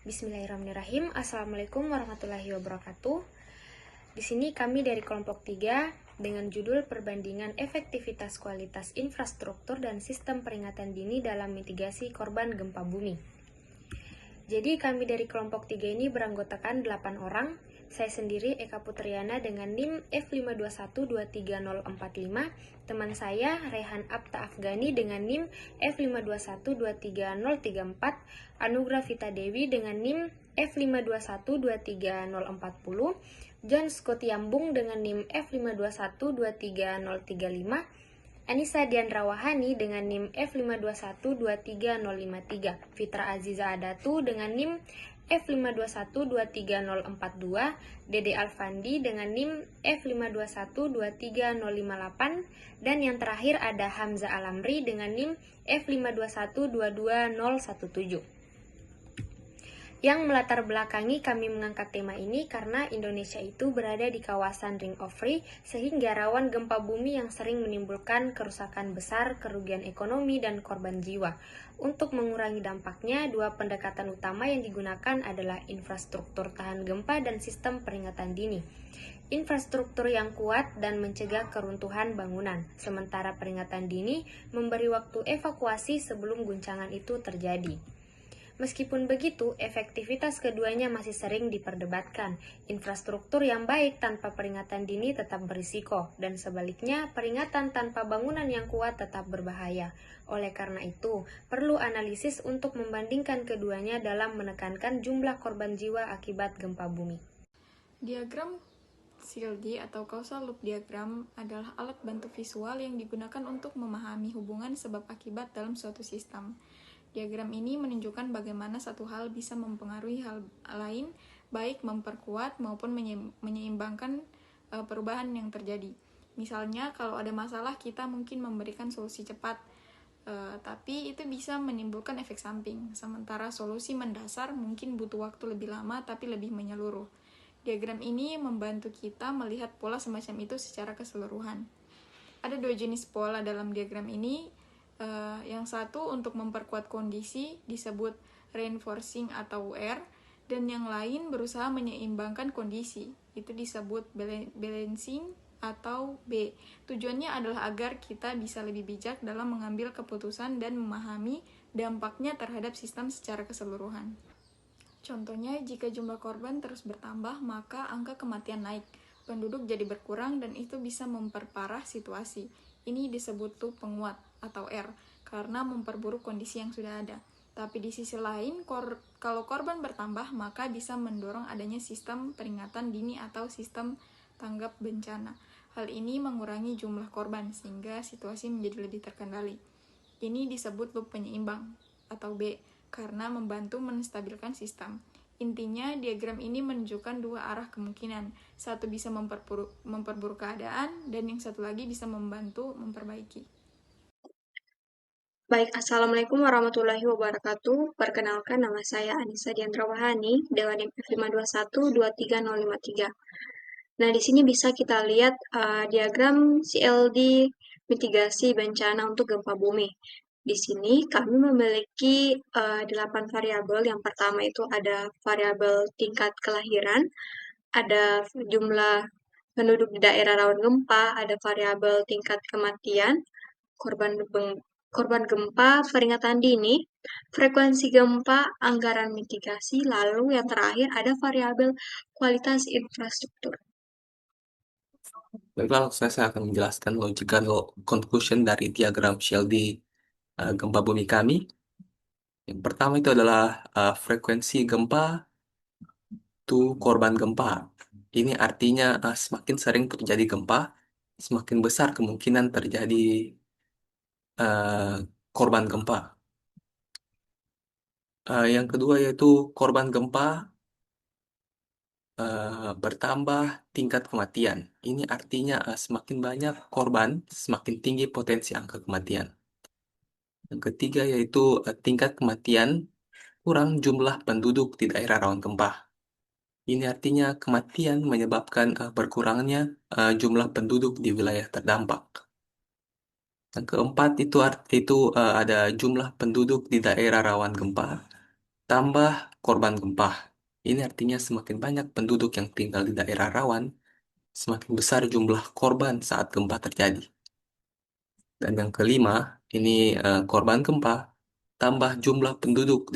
Bismillahirrahmanirrahim. Assalamualaikum warahmatullahi wabarakatuh. Di sini kami dari kelompok 3 dengan judul Perbandingan Efektivitas Kualitas Infrastruktur dan Sistem Peringatan Dini dalam Mitigasi Korban Gempa Bumi. Jadi kami dari kelompok 3 ini beranggotakan 8 orang. Saya sendiri Eka Putriana dengan NIM F521-23045. Teman saya Rehan Apta Afgani dengan NIM F521-23034. Anugrah Vita Dewi dengan NIM F521-23040. John Scott Yambung dengan NIM F521-23035. Anissa Diandra Wahani dengan NIM F521-23053. Fitra Aziza Adatu dengan NIM F521-23042. Dede Alfandi dengan NIM F521-23058. Dan yang terakhir ada Hamza Alamri dengan NIM F521-22017. Yang melatar belakangi kami mengangkat tema ini karena Indonesia itu berada di kawasan Ring of Free sehingga rawan gempa bumi yang sering menimbulkan kerusakan besar, kerugian ekonomi, dan korban jiwa. Untuk mengurangi dampaknya, dua pendekatan utama yang digunakan adalah infrastruktur tahan gempa dan sistem peringatan dini. Infrastruktur yang kuat dan mencegah keruntuhan bangunan, sementara peringatan dini memberi waktu evakuasi sebelum guncangan itu terjadi. Meskipun begitu, efektivitas keduanya masih sering diperdebatkan. Infrastruktur yang baik tanpa peringatan dini tetap berisiko, dan sebaliknya, peringatan tanpa bangunan yang kuat tetap berbahaya. Oleh karena itu, perlu analisis untuk membandingkan keduanya dalam menekankan jumlah korban jiwa akibat gempa bumi. Diagram CLD atau Causal Loop Diagram adalah alat bantu visual yang digunakan untuk memahami hubungan sebab akibat dalam suatu sistem. Diagram ini menunjukkan bagaimana satu hal bisa mempengaruhi hal lain, baik memperkuat maupun menyeimbangkan perubahan yang terjadi. Misalnya, kalau ada masalah, kita mungkin memberikan solusi cepat, tapi itu bisa menimbulkan efek samping. Sementara solusi mendasar mungkin butuh waktu lebih lama, tapi lebih menyeluruh. Diagram ini membantu kita melihat pola semacam itu secara keseluruhan. Ada dua jenis pola dalam diagram ini. Yang satu untuk memperkuat kondisi disebut reinforcing atau R, dan yang lain berusaha menyeimbangkan kondisi, itu disebut balancing atau B. Tujuannya adalah agar kita bisa lebih bijak dalam mengambil keputusan dan memahami dampaknya terhadap sistem secara keseluruhan. Contohnya, jika jumlah korban terus bertambah, maka angka kematian naik, penduduk jadi berkurang, dan itu bisa memperparah situasi. Ini disebut loop penguat atau R, karena memperburuk kondisi yang sudah ada. Tapi di sisi lain, kalau korban bertambah, maka bisa mendorong adanya sistem peringatan dini atau sistem tanggap bencana. Hal ini mengurangi jumlah korban, sehingga situasi menjadi lebih terkendali. Ini disebut loop penyeimbang atau B, karena membantu menstabilkan sistem. Intinya, diagram ini menunjukkan dua arah kemungkinan. Satu bisa memperburuk keadaan, dan yang satu lagi bisa membantu memperbaiki. Baik, Assalamualaikum warahmatullahi wabarakatuh. Perkenalkan, nama saya Anissa Diandra Wahani, dengan NIM F521-23053. Nah, di sini bisa kita lihat diagram CLD mitigasi bencana untuk gempa bumi. Di sini kami memiliki 8 variabel. Yang pertama itu ada variabel tingkat kelahiran, ada jumlah penduduk di daerah rawan gempa, ada variabel tingkat kematian, korban gempa, peringatan dini, frekuensi gempa, anggaran mitigasi, lalu yang terakhir ada variabel kualitas infrastruktur. Baiklah, saya akan menjelaskan logical conclusion dari diagram CLD gempa bumi kami. Yang pertama itu adalah frekuensi gempa to korban gempa. Ini artinya semakin sering terjadi gempa, semakin besar kemungkinan terjadi korban gempa. Yang kedua yaitu korban gempa bertambah tingkat kematian. Ini artinya semakin banyak korban, semakin tinggi potensi angka kematian. Yang ketiga yaitu tingkat kematian kurang jumlah penduduk di daerah rawan gempa. Ini artinya kematian menyebabkan berkurangnya jumlah penduduk di wilayah terdampak. Yang keempat itu ada jumlah penduduk di daerah rawan gempa tambah korban gempa. Ini artinya semakin banyak penduduk yang tinggal di daerah rawan, semakin besar jumlah korban saat gempa terjadi. Dan yang kelima, ini korban gempa tambah jumlah penduduk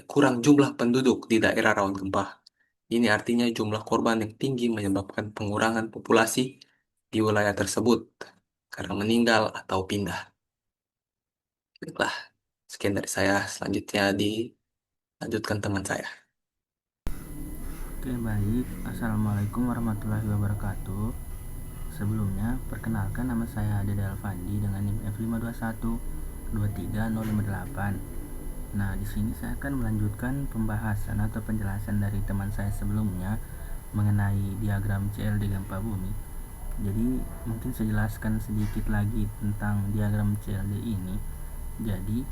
kurang jumlah penduduk di daerah rawan gempa. Ini artinya jumlah korban yang tinggi menyebabkan pengurangan populasi di wilayah tersebut karena meninggal atau pindah. Baiklah, sekian dari saya. Selanjutnya dilanjutkan teman saya. Oke, baik. Assalamualaikum warahmatullahi wabarakatuh. Sebelumnya, perkenalkan nama saya Dede Alfandi dengan NIM F521-23058. Nah, di sini saya akan melanjutkan pembahasan atau penjelasan dari teman saya sebelumnya mengenai diagram CLD gempa bumi. Jadi, mungkin saya jelaskan sedikit lagi tentang diagram CLD ini. Jadi,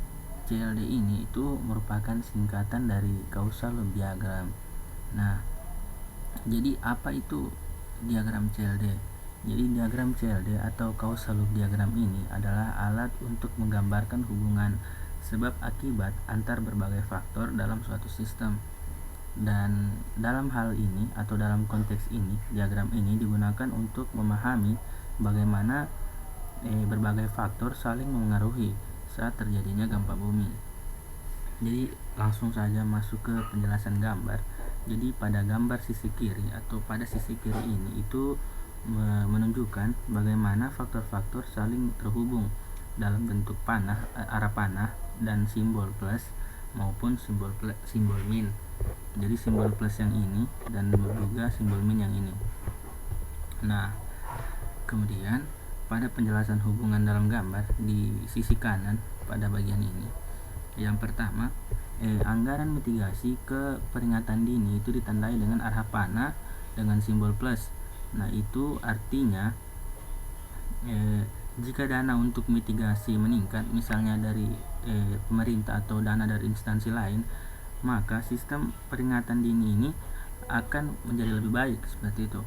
CLD ini itu merupakan singkatan dari causal loop diagram. Nah, jadi apa itu diagram CLD? Jadi diagram CLD atau causal loop diagram ini adalah alat untuk menggambarkan hubungan sebab akibat antar berbagai faktor dalam suatu sistem. Dan dalam hal ini atau dalam konteks ini, diagram ini digunakan untuk memahami bagaimana berbagai faktor saling mengaruhi saat terjadinya gempa bumi. Jadi langsung saja masuk ke penjelasan gambar. Jadi pada gambar sisi kiri atau pada sisi kiri ini itu menunjukkan bagaimana faktor-faktor saling terhubung dalam bentuk panah, arah panah dan simbol plus maupun simbol min. Jadi simbol plus yang ini dan juga simbol min yang ini. Nah, kemudian pada penjelasan hubungan dalam gambar di sisi kanan pada bagian ini, yang pertama, anggaran mitigasi ke peringatan dini itu ditandai dengan arah panah dengan simbol plus. Nah, itu artinya jika dana untuk mitigasi meningkat, misalnya dari pemerintah atau dana dari instansi lain, maka sistem peringatan dini ini akan menjadi lebih baik, seperti itu.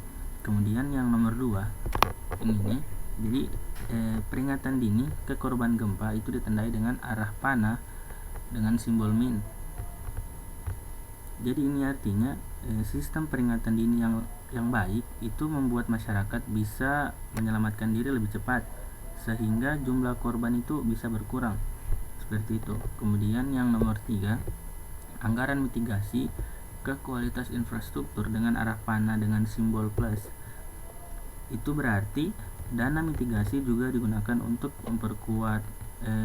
Kemudian yang nomor 2 ini, jadi peringatan dini ke korban gempa itu ditandai dengan arah panah dengan simbol min. Jadi ini artinya sistem peringatan dini yang baik itu membuat masyarakat bisa menyelamatkan diri lebih cepat sehingga jumlah korban itu bisa berkurang, seperti itu. Kemudian yang nomor 3, anggaran mitigasi ke kualitas infrastruktur dengan arah panah dengan simbol plus. Itu berarti dana mitigasi juga digunakan untuk memperkuat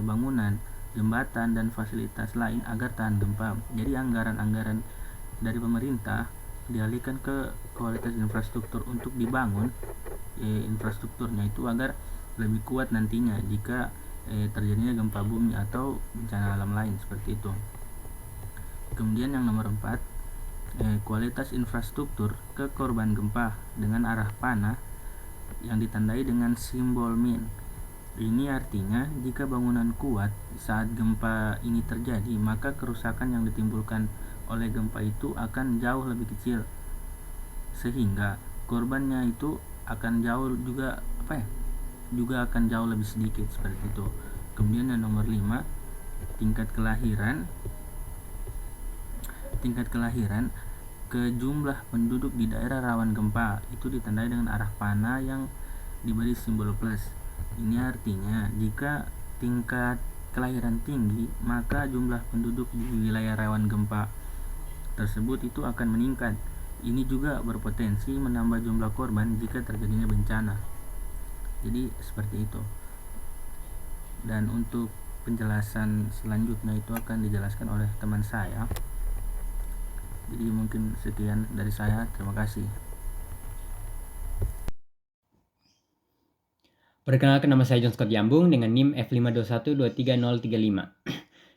bangunan, jembatan dan fasilitas lain agar tahan gempa. Jadi anggaran-anggaran dari pemerintah dialihkan ke kualitas infrastruktur untuk dibangun infrastrukturnya itu agar lebih kuat nantinya jika terjadinya gempa bumi atau bencana alam lain, seperti itu. Kemudian yang nomor 4, kualitas infrastruktur ke korban gempa dengan arah panah yang ditandai dengan simbol min. Ini artinya jika bangunan kuat saat gempa ini terjadi, maka kerusakan yang ditimbulkan oleh gempa itu akan jauh lebih kecil, sehingga korbannya itu akan jauh juga akan jauh lebih sedikit, seperti itu. Kemudian yang nomor 5, tingkat kelahiran ke jumlah penduduk di daerah rawan gempa itu ditandai dengan arah panah yang diberi simbol plus. Ini artinya jika tingkat kelahiran tinggi, maka jumlah penduduk di wilayah rawan gempa tersebut itu akan meningkat. Ini juga berpotensi menambah jumlah korban jika terjadinya bencana. Jadi seperti itu. Dan untuk penjelasan selanjutnya itu akan dijelaskan oleh teman saya. Jadi mungkin sekian dari saya. Terima kasih. Perkenalkan, nama saya John Scott Yambung dengan NIM F521-23035.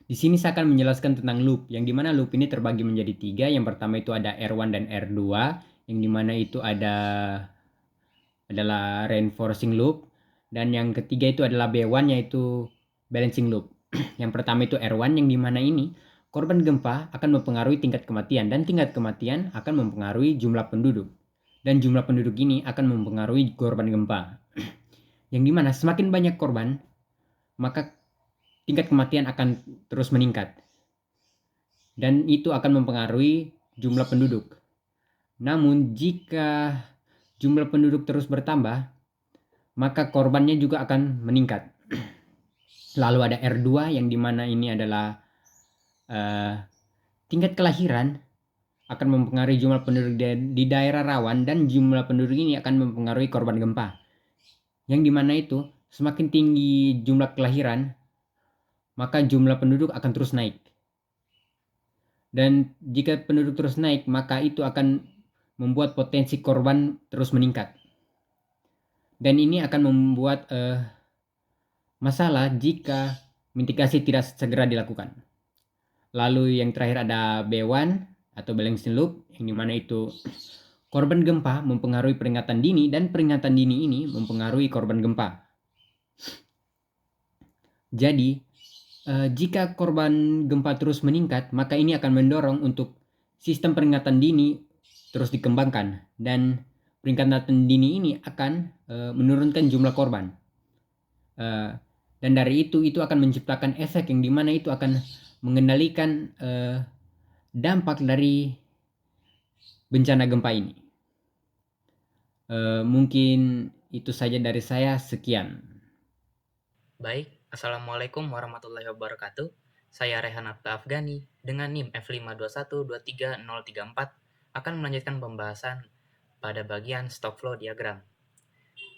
Di sini saya akan menjelaskan tentang loop, yang dimana loop ini terbagi menjadi 3. Yang pertama itu ada R1 dan R2, yang dimana itu adalah reinforcing loop. Dan yang ketiga itu adalah B1, yaitu balancing loop. Yang pertama itu R1, yang dimana ini korban gempa akan mempengaruhi tingkat kematian, dan tingkat kematian akan mempengaruhi jumlah penduduk. Dan jumlah penduduk ini akan mempengaruhi korban gempa. Yang dimana semakin banyak korban, maka tingkat kematian akan terus meningkat. dan itu akan mempengaruhi jumlah penduduk. Namun jika jumlah penduduk terus bertambah, maka korbannya juga akan meningkat. Lalu ada R2 yang dimana ini adalah tingkat kelahiran akan mempengaruhi jumlah penduduk di daerah rawan, dan jumlah penduduk ini akan mempengaruhi korban gempa. Yang dimana itu semakin tinggi jumlah kelahiran, maka jumlah penduduk akan terus naik. Dan jika penduduk terus naik, maka itu akan membuat potensi korban terus meningkat. Dan ini akan membuat masalah jika mitigasi tidak segera dilakukan. Lalu yang terakhir ada B1 atau balancing loop, yang dimana itu korban gempa mempengaruhi peringatan dini, dan peringatan dini ini mempengaruhi korban gempa. Jadi jika korban gempa terus meningkat, maka ini akan mendorong untuk sistem peringatan dini terus dikembangkan, dan peringatan dini ini akan menurunkan jumlah korban. Dan dari itu akan menciptakan efek yang dimana itu akan mengendalikan dampak dari bencana gempa ini. Mungkin itu saja dari saya, sekian. Baik, Assalamualaikum warahmatullahi wabarakatuh. Saya Rehan Atta Afgani dengan NIM F521230034 akan melanjutkan pembahasan pada bagian stock flow diagram.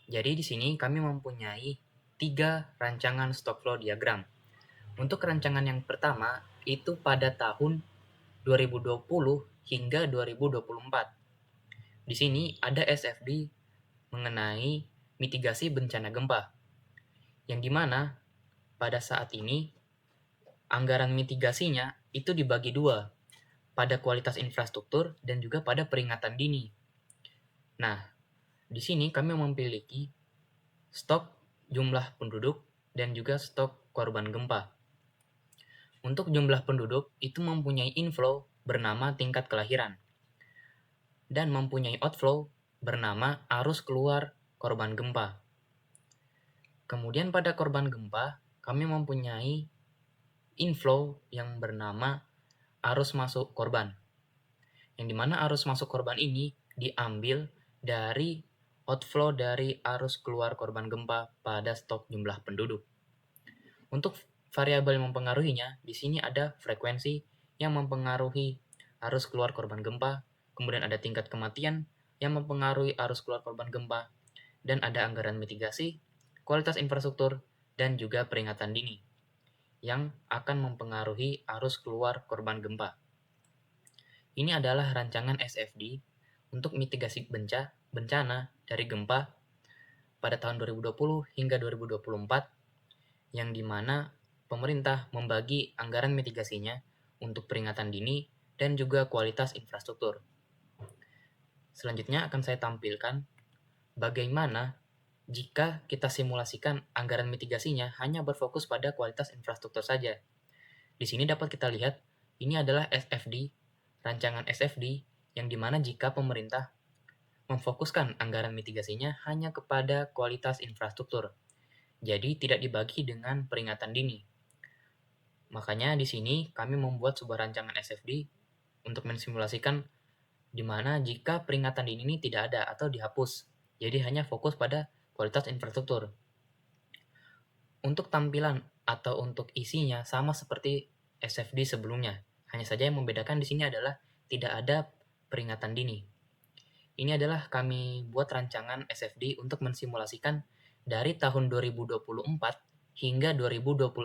Jadi di sini kami mempunyai 3 rancangan stock flow diagram. Untuk rancangan yang pertama itu pada tahun 2020 hingga 2024. Di sini ada SFD mengenai mitigasi bencana gempa, yang dimana pada saat ini anggaran mitigasinya itu dibagi 2, pada kualitas infrastruktur dan juga pada peringatan dini. Nah, di sini kami memiliki stok jumlah penduduk dan juga stok korban gempa. Untuk jumlah penduduk itu mempunyai inflow bernama tingkat kelahiran dan mempunyai outflow bernama arus keluar korban gempa. Kemudian pada korban gempa, kami mempunyai inflow yang bernama arus masuk korban. Yang dimana arus masuk korban ini diambil dari outflow dari arus keluar korban gempa pada stok jumlah penduduk. Untuk variabel yang mempengaruhinya, di sini ada frekuensi yang mempengaruhi arus keluar korban gempa, kemudian ada tingkat kematian yang mempengaruhi arus keluar korban gempa, dan ada anggaran mitigasi, kualitas infrastruktur, dan juga peringatan dini yang akan mempengaruhi arus keluar korban gempa. Ini adalah rancangan SFD untuk mitigasi bencana dari gempa pada tahun 2020 hingga 2024, yang dimana pemerintah membagi anggaran mitigasinya untuk peringatan dini dan juga kualitas infrastruktur. Selanjutnya akan saya tampilkan bagaimana jika kita simulasikan anggaran mitigasinya hanya berfokus pada kualitas infrastruktur saja. Di sini dapat kita lihat, ini adalah SFD, rancangan SFD, yang dimana jika pemerintah memfokuskan anggaran mitigasinya hanya kepada kualitas infrastruktur, jadi tidak dibagi dengan peringatan dini. Makanya di sini kami membuat sebuah rancangan SFD untuk mensimulasikan di mana jika peringatan dini ini tidak ada atau dihapus, jadi hanya fokus pada kualitas infrastruktur. Untuk tampilan atau untuk isinya sama seperti SFD sebelumnya, hanya saja yang membedakan di sini adalah tidak ada peringatan dini. Ini adalah kami buat rancangan SFD untuk mensimulasikan dari tahun 2024 hingga 2029.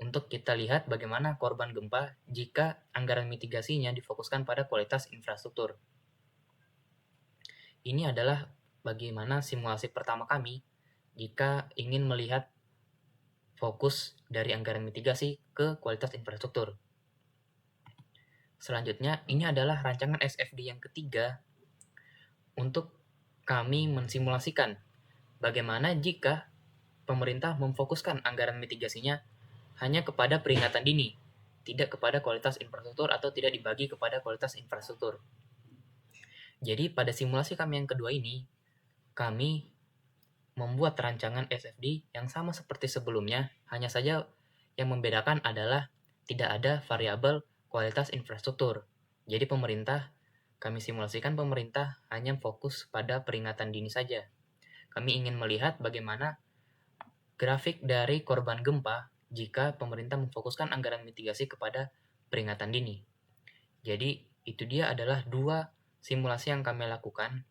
Untuk kita lihat bagaimana korban gempa jika anggaran mitigasinya difokuskan pada kualitas infrastruktur. Ini adalah bagaimana simulasi pertama kami jika ingin melihat fokus dari anggaran mitigasi ke kualitas infrastruktur. Selanjutnya, ini adalah rancangan SFD yang ketiga untuk kami mensimulasikan bagaimana jika pemerintah memfokuskan anggaran mitigasinya hanya kepada peringatan dini, tidak kepada kualitas infrastruktur atau tidak dibagi kepada kualitas infrastruktur. Jadi pada simulasi kami yang kedua ini, kami membuat rancangan SFD yang sama seperti sebelumnya, hanya saja yang membedakan adalah tidak ada variabel kualitas infrastruktur. Jadi kami simulasikan pemerintah hanya fokus pada peringatan dini saja. Kami ingin melihat bagaimana grafik dari korban gempa jika pemerintah memfokuskan anggaran mitigasi kepada peringatan dini. Jadi, itu dia adalah 2 simulasi yang kami lakukan.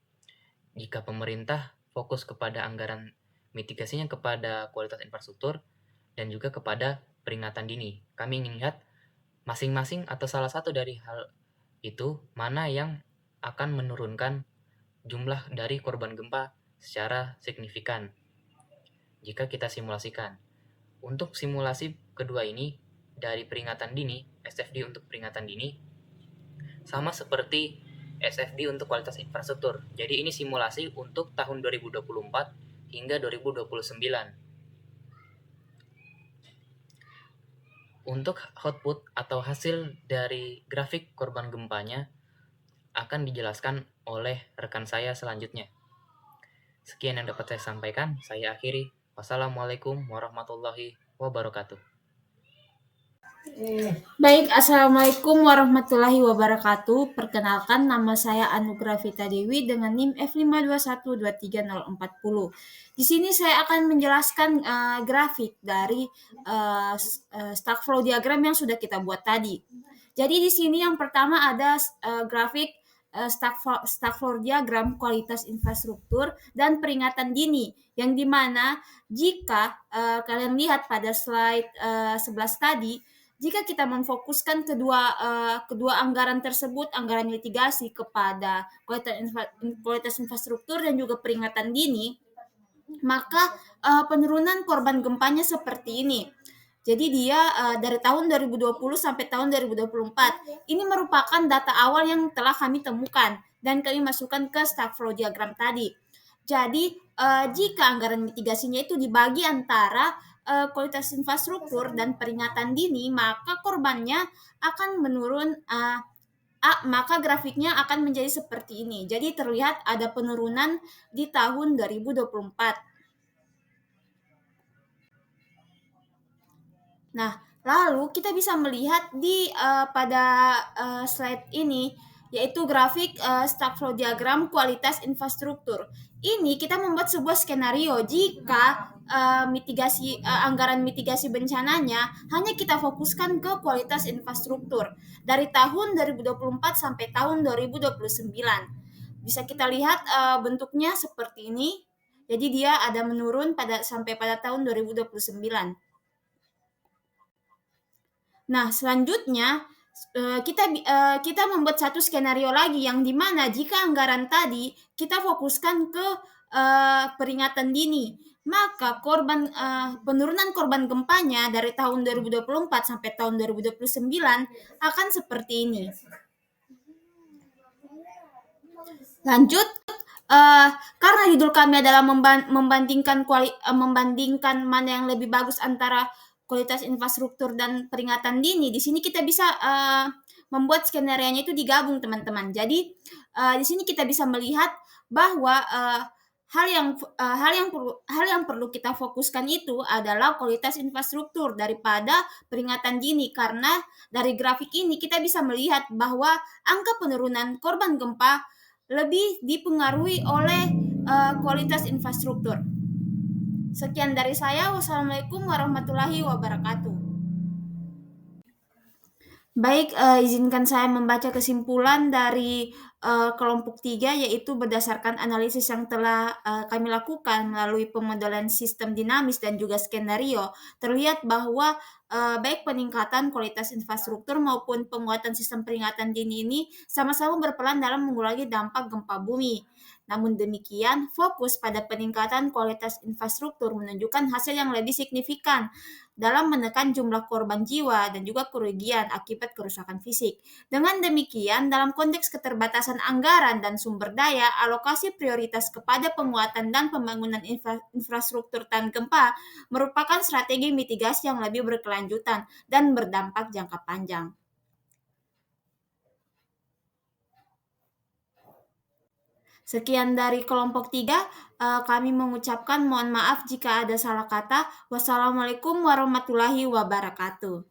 Jika pemerintah fokus kepada anggaran mitigasinya kepada kualitas infrastruktur dan juga kepada peringatan dini. Kami ingin lihat masing-masing atau salah satu dari hal itu mana yang akan menurunkan jumlah dari korban gempa secara signifikan jika kita simulasikan. Untuk simulasi kedua ini, dari peringatan dini, SFD untuk peringatan dini, sama seperti SFD untuk kualitas infrastruktur. Jadi ini simulasi untuk tahun 2024 hingga 2029. Untuk output atau hasil dari grafik korban gempanya akan dijelaskan oleh rekan saya selanjutnya. Sekian yang dapat saya sampaikan, saya akhiri. Wassalamualaikum warahmatullahi wabarakatuh. Baik, Assalamualaikum warahmatullahi wabarakatuh. Perkenalkan, nama saya Anugrah Vita Dewi dengan NIM F521230440. Di sini saya akan menjelaskan grafik dari stock flow diagram yang sudah kita buat tadi. Jadi di sini yang pertama ada grafik stock flow diagram kualitas infrastruktur dan peringatan dini, yang dimana jika kalian lihat pada slide 11 tadi, jika kita memfokuskan kedua anggaran tersebut, anggaran mitigasi kepada kualitas infrastruktur dan juga peringatan dini, maka penurunan korban gempanya seperti ini. Jadi dia dari tahun 2020 sampai tahun 2024. Ini merupakan data awal yang telah kami temukan dan kami masukkan ke stock flow diagram tadi. Jadi jika anggaran mitigasinya itu dibagi antara kualitas infrastruktur dan peringatan dini, maka korbannya akan menurun, maka grafiknya akan menjadi seperti ini. Jadi terlihat ada penurunan di tahun 2024. Nah, lalu kita bisa melihat di pada slide ini, yaitu grafik stock flow diagram kualitas infrastruktur. Ini kita membuat sebuah skenario jika anggaran mitigasi bencananya hanya kita fokuskan ke kualitas infrastruktur dari tahun 2024 sampai tahun 2029. Bisa kita lihat bentuknya seperti ini. Jadi dia ada menurun sampai pada tahun 2029. Nah, selanjutnya kita membuat satu skenario lagi yang dimana jika anggaran tadi kita fokuskan ke peringatan dini, maka penurunan korban gempanya dari tahun 2024 sampai tahun 2029 akan seperti ini. Lanjut, karena judul kami adalah membandingkan mana yang lebih bagus antara kualitas infrastruktur dan peringatan dini. Di sini kita bisa membuat skenario-nya itu digabung, teman-teman. Jadi di sini kita bisa melihat bahwa hal yang perlu kita fokuskan itu adalah kualitas infrastruktur daripada peringatan dini, karena dari grafik ini kita bisa melihat bahwa angka penurunan korban gempa lebih dipengaruhi oleh kualitas infrastruktur. Sekian dari saya. Wassalamualaikum warahmatullahi wabarakatuh. Baik, izinkan saya membaca kesimpulan dari kelompok 3, yaitu berdasarkan analisis yang telah kami lakukan melalui pemodelan sistem dinamis dan juga skenario, terlihat bahwa baik peningkatan kualitas infrastruktur maupun penguatan sistem peringatan dini ini sama-sama berperan dalam mengurangi dampak gempa bumi. Namun demikian, fokus pada peningkatan kualitas infrastruktur menunjukkan hasil yang lebih signifikan dalam menekan jumlah korban jiwa dan juga kerugian akibat kerusakan fisik. Dengan demikian, dalam konteks keterbatasan anggaran dan sumber daya, alokasi prioritas kepada penguatan dan pembangunan infrastruktur tahan gempa merupakan strategi mitigasi yang lebih berkelanjutan dan berdampak jangka panjang. Sekian dari kelompok 3, kami mengucapkan mohon maaf jika ada salah kata. Wassalamualaikum warahmatullahi wabarakatuh.